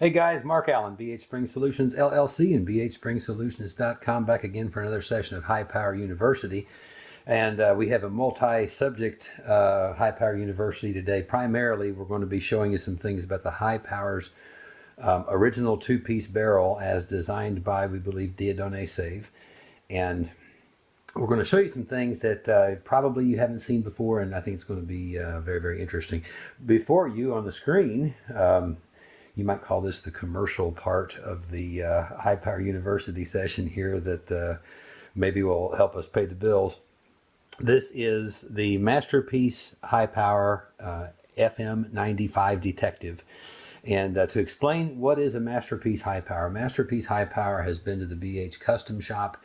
Hey guys, Mark Allen, BHSpringSolutions LLC and BHSpringSolutions.com, back again for another session of High Power University. And we have a multi-subject High Power University today. Primarily, we're going to be showing you some things about the High Power's original two-piece barrel as designed by, we believe, Dieudonné Save. And we're going to show you some things that probably you haven't seen before, and I think it's going to be very, very interesting. Before you on the screen, you might call this the commercial part of the High Power University session here that maybe will help us pay the bills. This is the Masterpiece High Power FM95 Detective. And to explain what is a Masterpiece High Power, Masterpiece High Power has been to the BH Custom Shop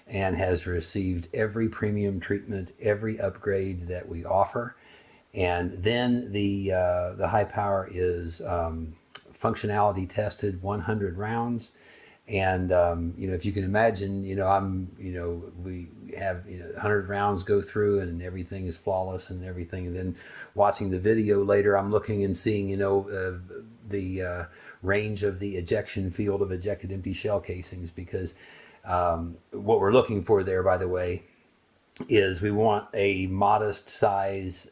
and has received every premium treatment, every upgrade that we offer. And then the High Power is functionality tested 100 rounds. And, if you can imagine, we have, 100 rounds go through and everything is flawless and everything. And then watching the video later, I'm looking and seeing, the range of the ejection field of ejected empty shell casings, because what we're looking for there, by the way, is we want a modest size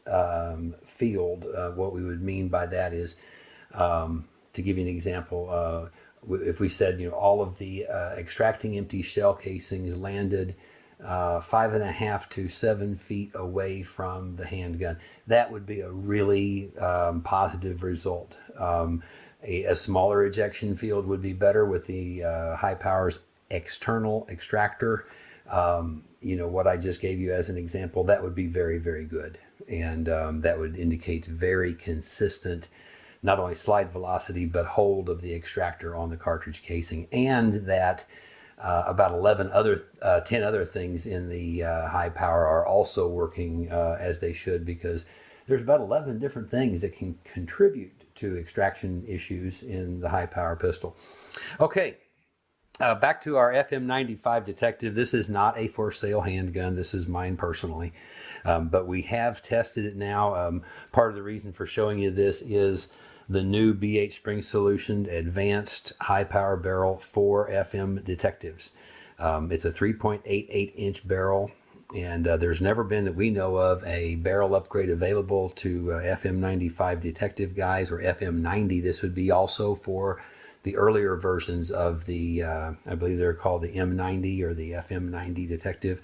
field. What we would mean by that is, to give you an example, if we said, all of the extracting empty shell casings landed 5.5 to 7 feet away from the handgun, that would be a really positive result. A smaller ejection field would be better with the High Power's external extractor. What I just gave you as an example, that would be very, very good. And that would indicate very consistent, not only slide velocity, but hold of the extractor on the cartridge casing. And that about 10 other things in the High Power are also working as they should, because there's about 11 different things that can contribute to extraction issues in the High Power pistol. Okay. Back to our FM95 Detective. This is not a for sale handgun. This is mine personally. But we have tested it now. Part of the reason for showing you this is the new BHSpringSolutions Advanced High Power Barrel for FM Detectives. It's a 3.88 inch barrel, and there's never been, that we know of, a barrel upgrade available to FM95 Detective guys, or FM90. This would be also for the earlier versions of the, I believe they're called the M90 or the FM90 Detective.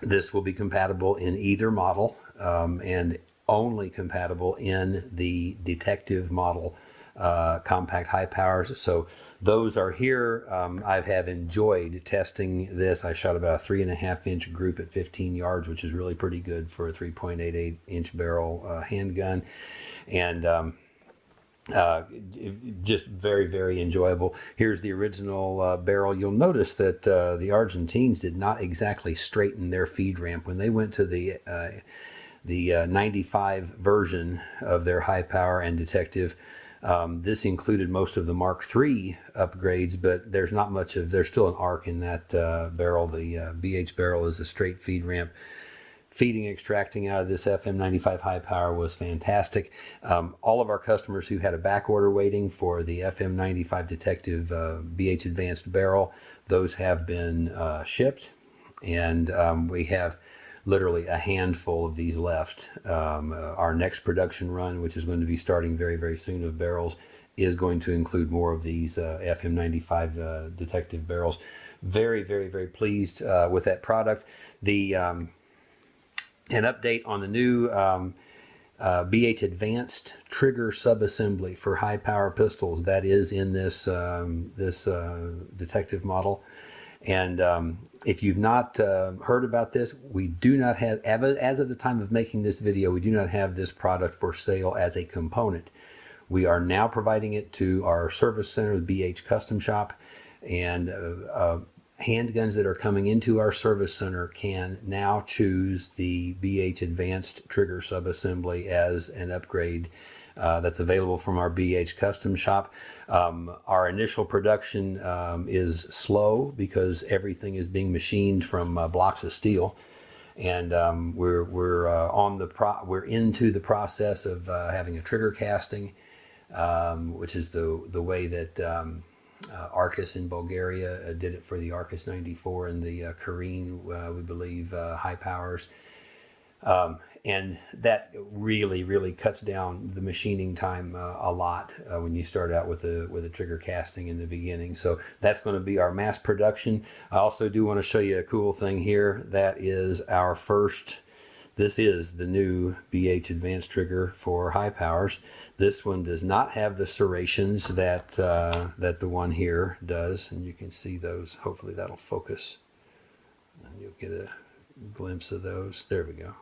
This will be compatible in either model, and only compatible in the Detective model compact High Powers. So those are here. I have enjoyed testing this. I shot about a 3.5 inch group at 15 yards, which is really pretty good for a 3.88 inch barrel handgun. And just very, very enjoyable. Here's the original barrel. You'll notice that the Argentines did not exactly straighten their feed ramp when they went to the 95 version of their High Power and Detective. This included most of the Mark III upgrades, but there's not much of, there's still an arc in that barrel. The BH barrel is a straight feed ramp. Feeding, extracting out of this FM95 High Power was fantastic. All of our customers who had a back order waiting for the FM95 Detective BH Advanced barrel, those have been shipped, and we have literally a handful of these left. Our next production run, which is going to be starting very, very soon, of barrels, is going to include more of these FM95 Detective barrels. Very, very, very pleased with that product. An update on the new BH Advanced trigger subassembly for High Power pistols that is in this Detective model. And if you've not heard about this, we do not have, as of the time of making this video, we do not have this product for sale as a component. We are now providing it to our service center, the BH Custom Shop, and handguns that are coming into our service center can now choose the BH Advanced trigger subassembly as an upgrade that's available from our BH Custom Shop. Our initial production is slow because everything is being machined from blocks of steel, and we're into the process of having a trigger casting which is the way that Arcus in Bulgaria did it for the Arcus 94 and the Karine, we believe, high powers. And that really cuts down the machining time a lot when you start out with a trigger casting in the beginning. So that's going to be our mass production. I also do want to show you a cool thing here. That is our first. This is the new BH Advanced trigger for high powers. This one does not have the serrations that the one here does, and you can see those. Hopefully that'll focus, and you'll get a glimpse of those. There we go.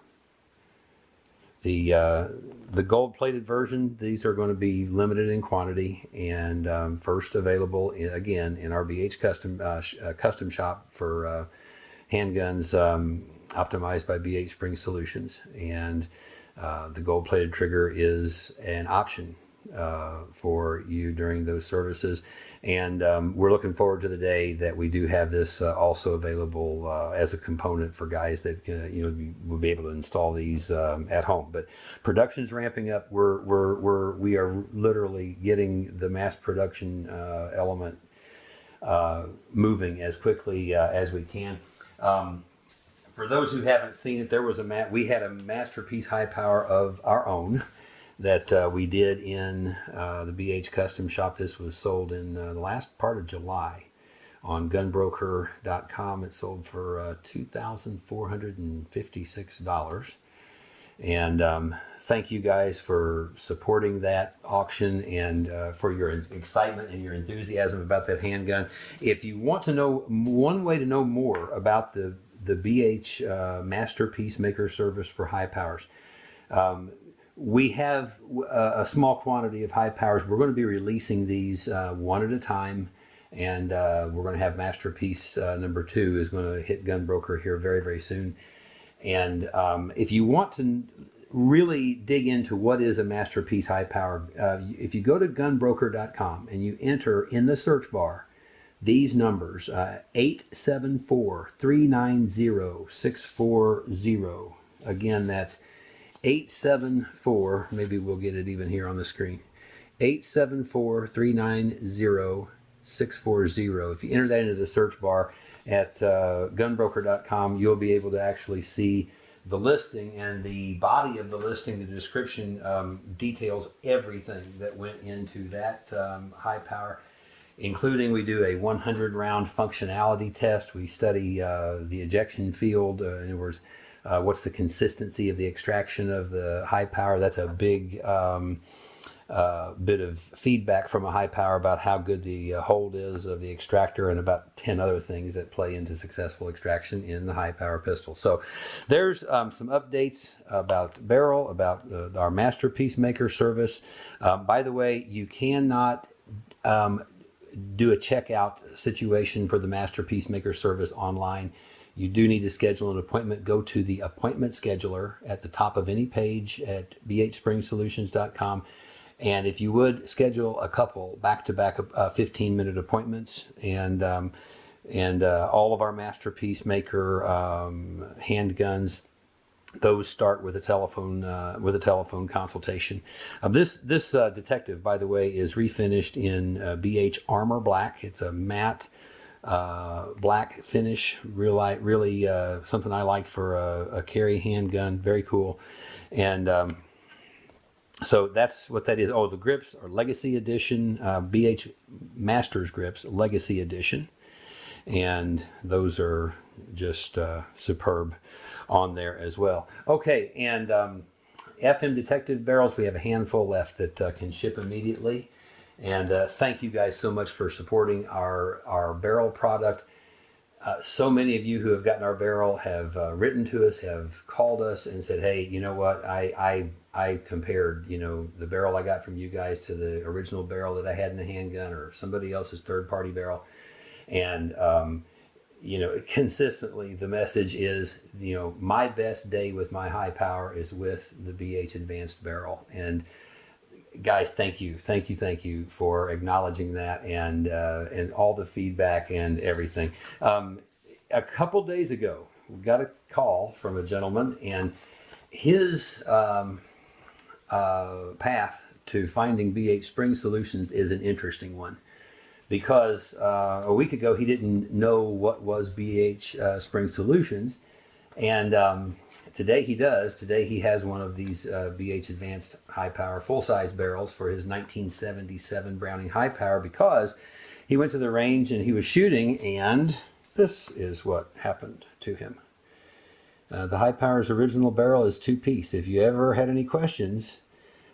The gold-plated version, these are going to be limited in quantity and first available again in our BH custom shop for handguns optimized by BHSpringSolutions. And the gold-plated trigger is an option for you during those services. And we're looking forward to the day that we do have this also available as a component for guys that will be able to install these at home. But production's ramping up. We are literally getting the mass production element moving as quickly as we can. For those who haven't seen it, we had a masterpiece high power of our own that we did in the BH Custom Shop. This was sold in the last part of July on gunbroker.com. It sold for $2,456. And thank you guys for supporting that auction and for your excitement and your enthusiasm about that handgun. If you want to know, one way to know more about the BH Masterpiece Maker Service for high powers, we have a small quantity of high powers. We're going to be releasing these one at a time, and we're going to have Masterpiece number 2 is going to hit Gunbroker here very soon. And if you want to really dig into what is a Masterpiece high power, if you go to gunbroker.com and you enter in the search bar these numbers, 874-390-640. Again, that's 874, maybe we'll get it even here on the screen, 874-390-640. If you enter that into the search bar at gunbroker.com, you'll be able to actually see the listing, and the body of the listing, the description, details everything that went into that high power, including we do a 100 round functionality test. We study the ejection field, in other words, what's the consistency of the extraction of the high power. That's a big bit of feedback from a high power about how good the hold is of the extractor, and about 10 other things that play into successful extraction in the high power pistol. So there's some updates about barrel, about our Masterpiece Maker service. By the way, you cannot do a checkout situation for the Masterpiece Maker service online. You do need to schedule an appointment. Go to the appointment scheduler at the top of any page at BHSpringSolutions.com. And if you would, schedule a couple back-to-back 15-minute appointments, and all of our Masterpiece Maker handguns, those start with a telephone consultation. This detective, by the way, is refinished in BH Armor Black. It's a matte black finish, really something I liked for a carry handgun. Very cool. And so that's what that is. Oh, the grips are Legacy Edition, BH Masters grips, Legacy Edition. And those are just superb on there as well. Okay, and FM Detective barrels, we have a handful left that can ship immediately. And thank you guys so much for supporting our barrel product. So many of you who have gotten our barrel have written to us, have called us and said, hey, you know what, I compared, the barrel I got from you guys to the original barrel that I had in the handgun, or somebody else's third-party barrel. And, consistently the message is, my best day with my high power is with the BH Advanced barrel. And guys, thank you for acknowledging that, and all the feedback and everything. A couple days ago, we got a call from a gentleman, and his path to finding BH Spring Solutions is an interesting one, because a week ago he didn't know what was BH Spring Solutions, and today he does. Today he has one of these BH Advanced High Power full-size barrels for his 1977 Browning High Power, because he went to the range and he was shooting, and this is what happened to him. The High Power's original barrel is two-piece. If you ever had any questions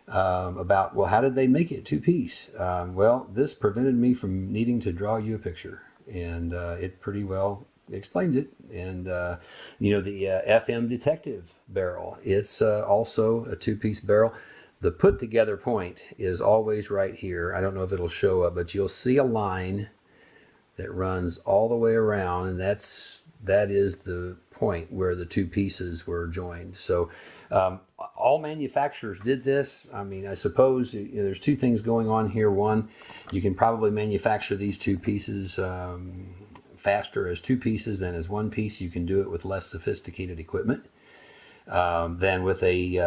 about, well, how did they make it two-piece? Well, this prevented me from needing to draw you a picture, and it pretty well explains it. And the FM Detective barrel, it's also a two-piece barrel. The put together point is always right here. I don't know if it'll show up, but you'll see a line that runs all the way around, and that is the point where the two pieces were joined. So all manufacturers did this. I mean, I suppose there's two things going on here. One, you can probably manufacture these two pieces faster as two pieces than as one piece. You can do it with less sophisticated equipment than with a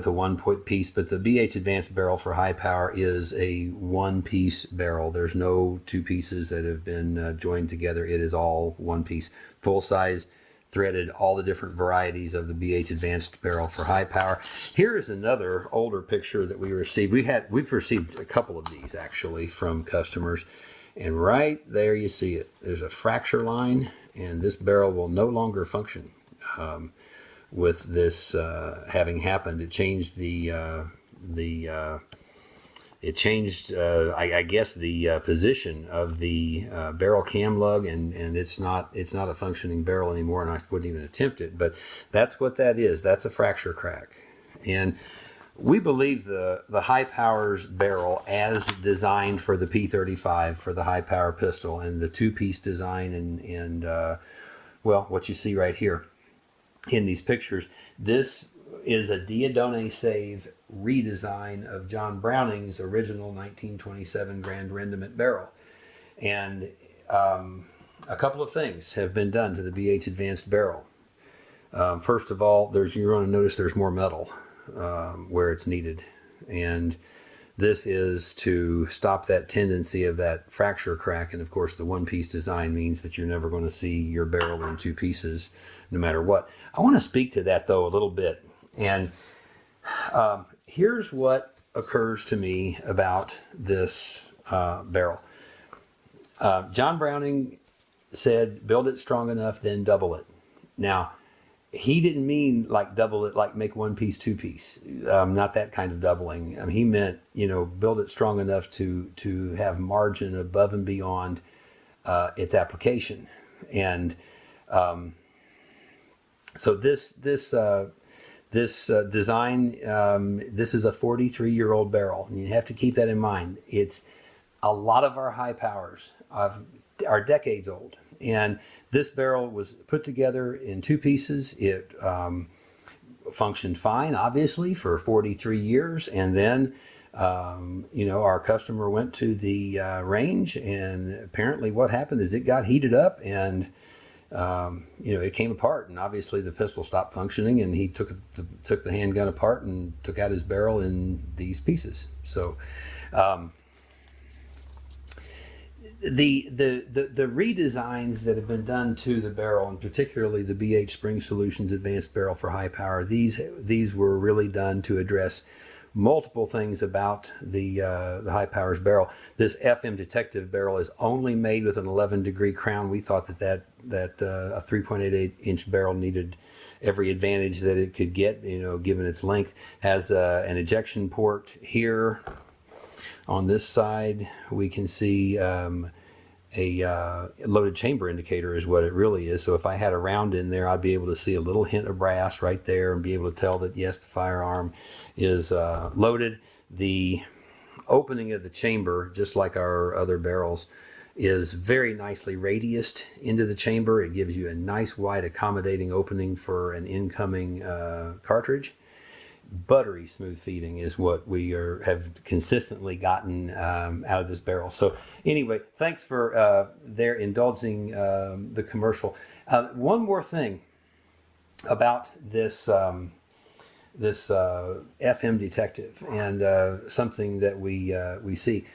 one point piece. But the BH Advanced barrel for high power is a one piece barrel. There's no two pieces that have been joined together. It is all one piece, full size, threaded, all the different varieties of the BH Advanced barrel for high power. Here is another older picture that we received. We've received a couple of these actually from customers, and right there you see it. There's a fracture line, and this barrel will no longer function. With this having happened, it changed I guess the position of the barrel cam lug, and it's not a functioning barrel anymore, and I wouldn't even attempt it. But that's what that is. That's a fracture crack. And we believe the High Power's barrel, as designed for the P35 for the high power pistol, and the two-piece design, and well, what you see right here in these pictures, this is a Diodone Save redesign of John Browning's original 1927 Grand Rendiment barrel. And a couple of things have been done to the BH Advanced barrel. First of all, you're going to notice there's more metal where it's needed, and this is to stop that tendency of that fracture crack. And of course, the one-piece design means that you're never going to see your barrel in two pieces no matter what. I want to speak to that though a little bit, and here's what occurs to me about this barrel. John Browning said, build it strong enough, then double it. Now, he didn't mean like double it, like make one piece, two piece. Not that kind of doubling. He meant, build it strong enough to have margin above and beyond its application. And so this design, this is a 43-year-old barrel, and you have to keep that in mind. It's a lot of our high powers are decades old, and this barrel was put together in two pieces. It functioned fine, obviously, for 43 years, and then our customer went to the range, and apparently what happened is it got heated up, and it came apart, and obviously the pistol stopped functioning, and he took the handgun apart and took out his barrel in these pieces. So the redesigns that have been done to the barrel, and particularly the BHSpringSolutions Advanced Barrel for high power, these were really done to address multiple things about the high powers barrel. This FM Detective barrel is only made with an 11-degree crown. We thought that a 3.88 inch barrel needed every advantage that it could get, given its length. Has an ejection port here. On this side, we can see a loaded chamber indicator is what it really is. So if I had a round in there, I'd be able to see a little hint of brass right there and be able to tell that, yes, the firearm is loaded. The opening of the chamber, just like our other barrels, is very nicely radiused into the chamber. It gives you a nice wide accommodating opening for an incoming cartridge. Buttery smooth feeding is what we have consistently gotten out of this barrel. So anyway, thanks for their indulging the commercial. One more thing about this FM detective, and something that we see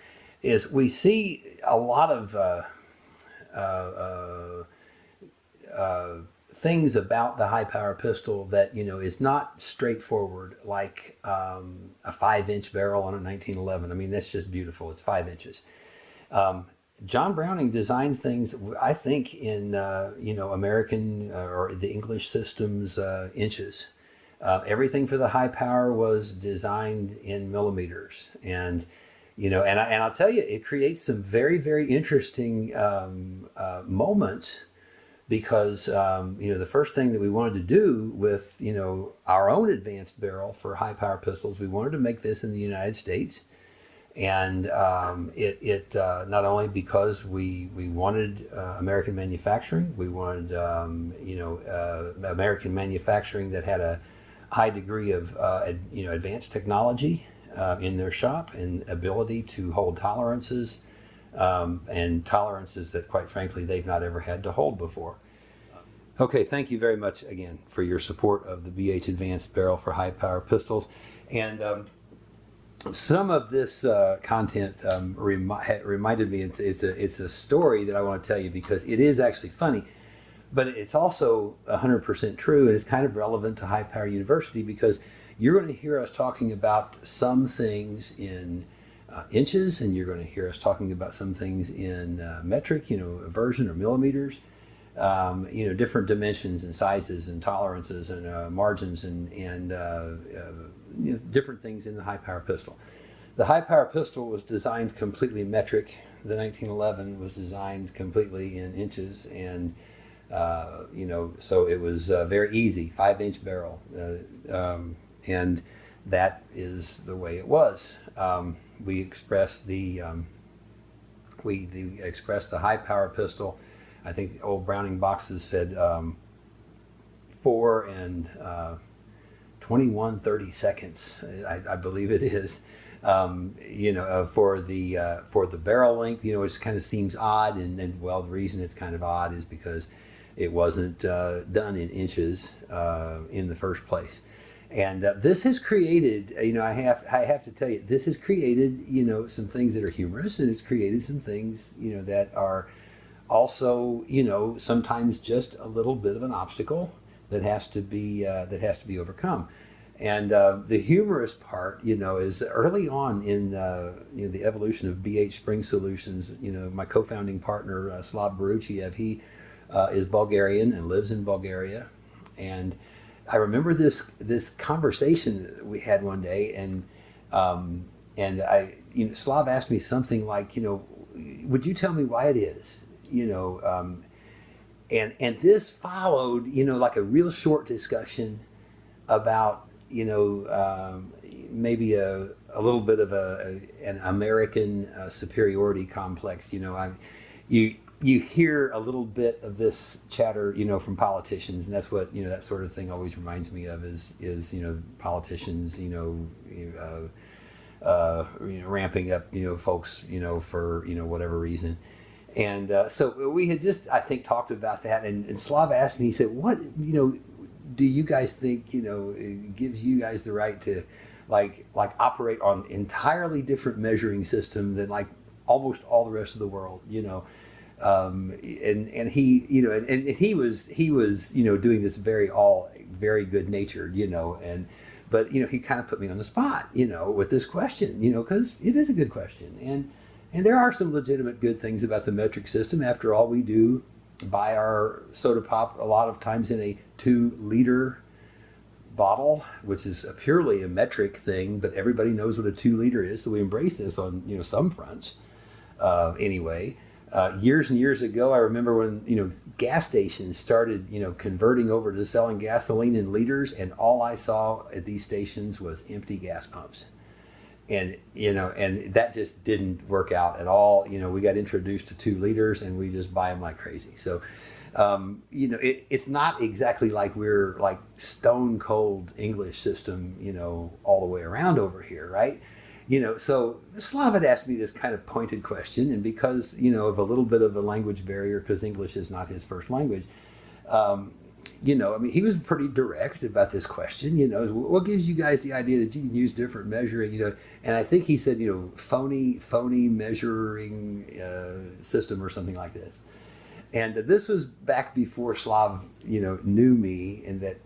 is we see a lot of things about the high power pistol that is not straightforward, like a 5-inch barrel on a 1911. I mean, that's just beautiful. It's 5 inches. John Browning designed things, I think, in American or the English system's inches. Everything for the high power was designed in millimeters, and I'll tell you, it creates some very, very interesting moments, because the first thing that we wanted to do with our own advanced barrel for high power pistols, we wanted to make this in the United States. And it not only because we wanted American manufacturing, we wanted American manufacturing that had a high degree of advanced technology in their shop, and ability to hold tolerances, and tolerances that, quite frankly, they've not ever had to hold before. Okay, thank you very much again for your support of the BH Advanced Barrel for high power pistols. And some of this content reminded me, it's a story that I want to tell you, because it is actually funny, but it's also 100% true, and it's kind of relevant to High Power University, because you're going to hear us talking about some things in inches, and you're going to hear us talking about some things in metric, version or millimeters, different dimensions and sizes and tolerances and margins and different things in the high power pistol. The high power pistol was designed completely metric. The 1911 was designed completely in inches, and so it was very easy, 5-inch barrel, and that is the way it was. We expressed the high power pistol. I think the old Browning boxes said 4 and 21/30 seconds. I believe it is. For the barrel length, it kind of seems odd, and the reason it's kind of odd is because it wasn't done in inches in the first place. And this has created, I have to tell you, this has created, some things that are humorous, and it's created some things, that are also, sometimes just a little bit of an obstacle that has to be overcome. And the humorous part, is early on in the evolution of BHSpringSolutions. My co-founding partner, Slav Baruchiev, he is Bulgarian and lives in Bulgaria. And I remember this conversation we had one day, and Slav asked me something like, would you tell me why it is? And this followed, like a real short discussion about, maybe a little bit of an American superiority complex. You hear a little bit of this chatter, from politicians, and that's what, that sort of thing always reminds me of is politicians, ramping up, folks, for, whatever reason. And so we had just, I think, talked about that, and Slav asked me, he said, what, do you guys think, it gives you guys the right to like operate on entirely different measuring system than like almost all the rest of the world, and he, and he was, doing this very good natured, but he kind of put me on the spot, with this question, because it is a good question. And there are some legitimate good things about the metric system. After all, we do buy our soda pop a lot of times in a 2-liter bottle, which is purely a metric thing, but everybody knows what a 2-liter is, so we embrace this on some fronts. Anyway, years and years ago, I remember when gas stations started converting over to selling gasoline in liters, and all I saw at these stations was empty gas pumps. And and that just didn't work out at all. We got introduced to 2 liters, and we just buy them like crazy. So, it's not exactly like we're like stone cold English system, all the way around over here, right? So Slav had asked me this kind of pointed question, and because of a little bit of a language barrier, because English is not his first language, I mean, he was pretty direct about this question. What gives you guys the idea that you can use different measuring? And I think he said, phony measuring system or something like this. And this was back before Slav, knew me, and that,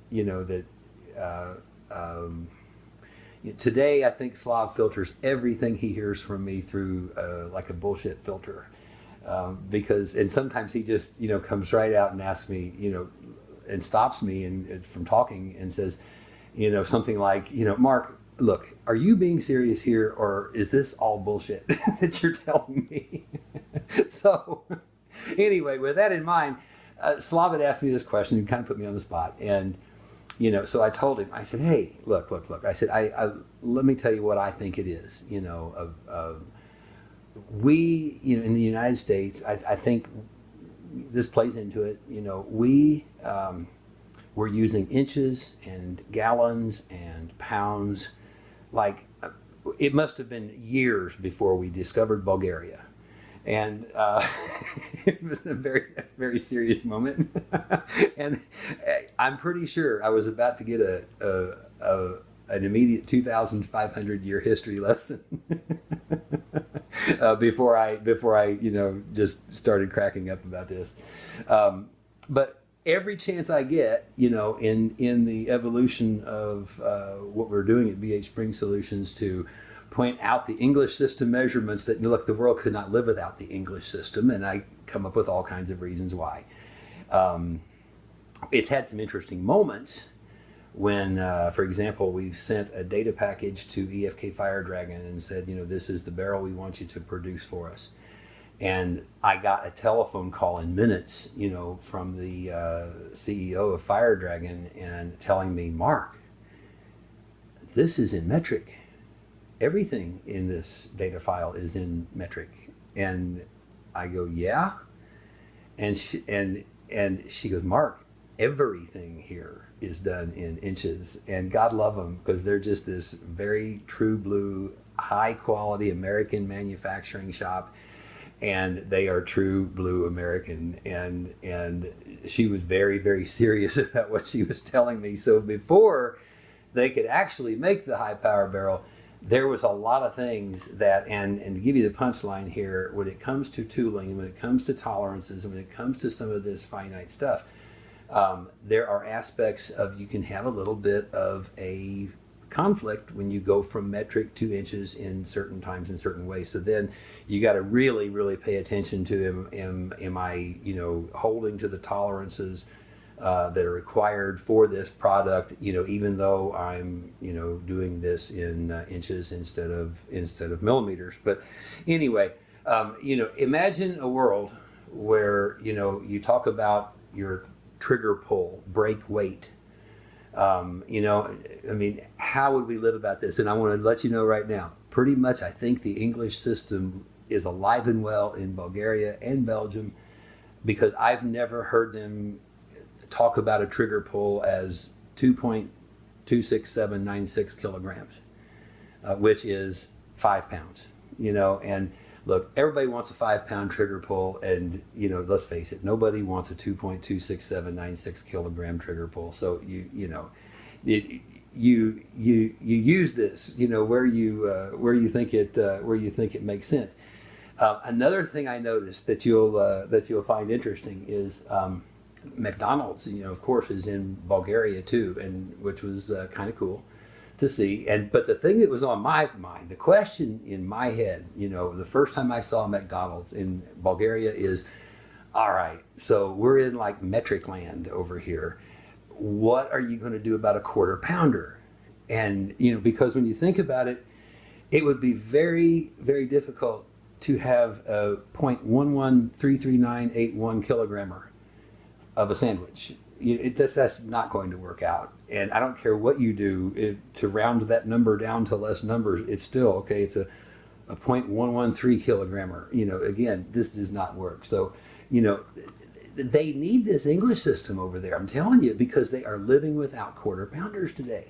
today I think Slav filters everything he hears from me through like a bullshit filter. And sometimes he just, comes right out and asks me, and stops me and from talking and says, something like, Mark, look, are you being serious here, or is this all bullshit that you're telling me? So anyway, with that in mind, Slav had asked me this question and kind of put me on the spot. And, so I told him, I said, hey, look. I said, I let me tell you what I think it is, we, in the United States, I think this plays into it. We're using inches and gallons and pounds. Like, it must have been years before we discovered Bulgaria. And it was a very, very serious moment. And I'm pretty sure I was about to get an immediate 2,500 year history lesson before I just started cracking up about this. But every chance I get, in the evolution of what we're doing at BHSpringSolutions to point out the English system measurements that, look, the world could not live without the English system, and I come up with all kinds of reasons why. It's had some interesting moments when, for example, we've sent a data package to EFK Fire Dragon and said, this is the barrel we want you to produce for us. And I got a telephone call in minutes, from the CEO of Fire Dragon and telling me, Mark, this is in metric. Everything in this data file is in metric. And I go, yeah. And she goes, Mark, everything here is done in inches. And God love them, because they're just this very true blue, high quality American manufacturing shop. And they are true blue American. And she was very, very serious about what she was telling me. So before they could actually make the high power barrel, there was a lot of things that, and to give you the punchline here, when it comes to tooling, when it comes to tolerances, and when it comes to some of this finite stuff, there are aspects of, you can have a little bit of a conflict when you go from metric to inches in certain times in certain ways. So then you got to really, really pay attention to, am I, holding to the tolerances that are required for this product, even though I'm, doing this in inches instead of millimeters. But anyway, imagine a world where, you talk about your trigger pull, brake weight. I mean, how would we live about this? And I want to let you know right now, pretty much I think the English system is alive and well in Bulgaria and Belgium, because I've never heard them talk about a trigger pull as 2.26796 kilograms, which is 5 pounds, and look, everybody wants a 5 pound trigger pull, and, let's face it, nobody wants a 2.26796 kilogram trigger pull. So you use this, where you think it makes sense. Another thing I noticed that you'll find interesting is, McDonald's, of course, is in Bulgaria too, and which was kind of cool to see. But the thing that was on my mind, the question in my head, the first time I saw McDonald's in Bulgaria is, all right, so we're in like metric land over here. What are you going to do about a quarter pounder? And, because when you think about it, it would be very, very difficult to have a 0.113391 kilogrammer of a sandwich. That's not going to work out. And I don't care what you do to round that number down to less numbers, it's still, okay, it's a 0.113 kilogrammer. Again, this does not work. So, they need this English system over there, I'm telling you, because they are living without quarter pounders today.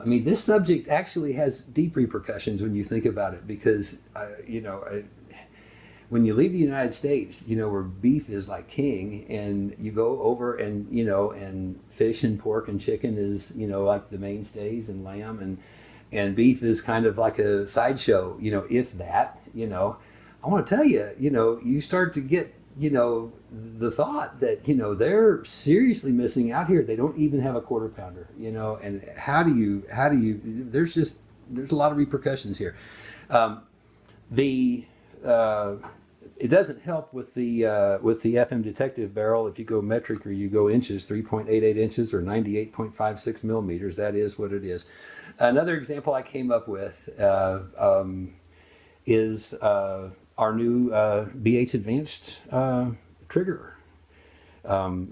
This subject actually has deep repercussions when you think about it, because, when you leave the United States, where beef is like king, and you go over and, and fish and pork and chicken is, like the mainstays, and lamb and beef is kind of like a sideshow, if that, I want to tell you, you start to get, the thought that, they're seriously missing out here. They don't even have a quarter pounder, and how do you, there's a lot of repercussions here. It doesn't help with the FM detective barrel. If you go metric or you go inches, 3.88 inches or 98.56 millimeters, that is what it is. Another example I came up with is our new BH Advanced trigger.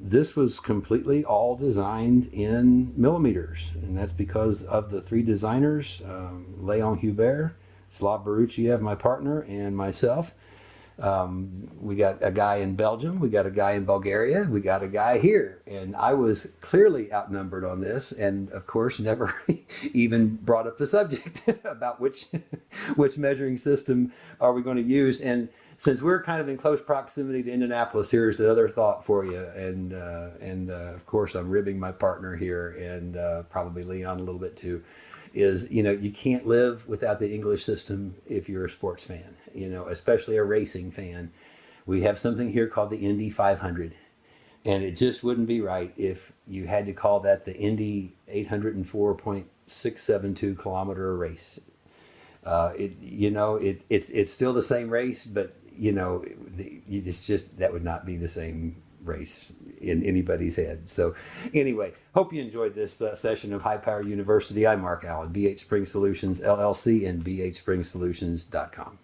This was completely all designed in millimeters, and that's because of the three designers, Leon Hubert, Slav Baruchiev, my partner, and myself. We got a guy in Belgium, we got a guy in Bulgaria, we got a guy here, and I was clearly outnumbered on this, and of course never even brought up the subject about which measuring system are we going to use. And since we're kind of in close proximity to Indianapolis, here's another thought for you, and of course I'm ribbing my partner here, and probably Leon a little bit too, is, you can't live without the English system if you're a sports fan, especially a racing fan. We have something here called the Indy 500, and it just wouldn't be right if you had to call that the Indy 804.672 kilometer race. It's still the same race, but it's just that would not be the same race in anybody's head. So anyway, hope you enjoyed this session of High Power University. I'm Mark Allen, BH Spring Solutions LLC and BHSpringSolutions.com.